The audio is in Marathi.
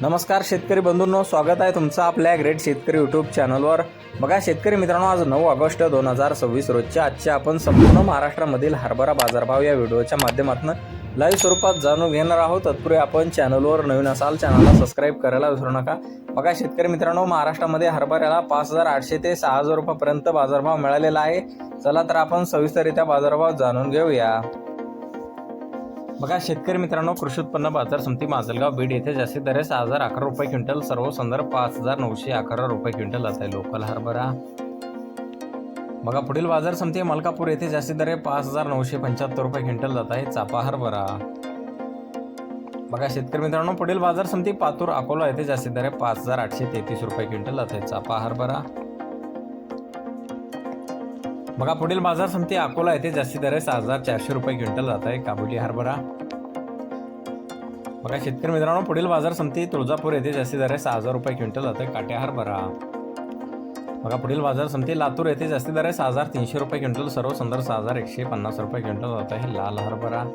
नमस्कार शेतकरी बंधूंनो, स्वागत आहे तुमचं आपल्या ग्रेट शेतकरी यूट्यूब चॅनलवर। बघा शेतकरी मित्रांनो, आज 9 ऑगस्ट 2026 रोजच्या आजचे आपण संपूर्ण महाराष्ट्रामधील हरभरा बाजारभाव या व्हिडिओच्या माध्यमातून लाईव्ह स्वरूपात जाणून घेणार आहोत। तत्पूर्वी आपण चॅनलवर नवीन असाल चॅनलला सबस्क्राईब करायला विसरू नका। बघा शेतकरी मित्रांनो, महाराष्ट्रामध्ये हरभऱ्याला 5800 ते 6000 रुपयापर्यंत बाजारभाव मिळालेला आहे। चला तर आपण सविस्तररित्या बाजारभाव जाणून घेऊया। बघा शेतकरी मित्रांनो, कृषी उत्पन्न बाजार समिती माजलगाव बीड येथे जास्तीत दर 6011 रुपये क्विंटल, सर्व संदर्भ 5911 रुपये क्विंटल आता आहे लोकल हरभरा। बघा पुढील बाजार समिती मलकापूर येथे जास्तीत दर 5975 रुपये क्विंटल जात आहे चापा हरभरा। बघा शेतकरी मित्रांनो, पुढील बाजार समिती पातूर अकोला येथे जास्तीत दर 5833 रुपये क्विंटल जात आहे चापा हरभरा। बघा पुढील बाजार समिती अकोला येथे जास्तीत दर 6400 रुपये क्विंटल जात आहे काबुली हरभरा। बघा शेतकरी मित्रांनो, पुढील बाजार समिती तुळजापूर येथे जास्तीत दर 6000 रुपये क्विंटल जात आहे काट्या हरभरा। बघा पुढील बाजार समिती लातूर येथे जास्तीत दर 6300 रुपये क्विंटल, सर्व संदर्भ 6150 रुपये क्विंटल जात आहे लाल हरभरा।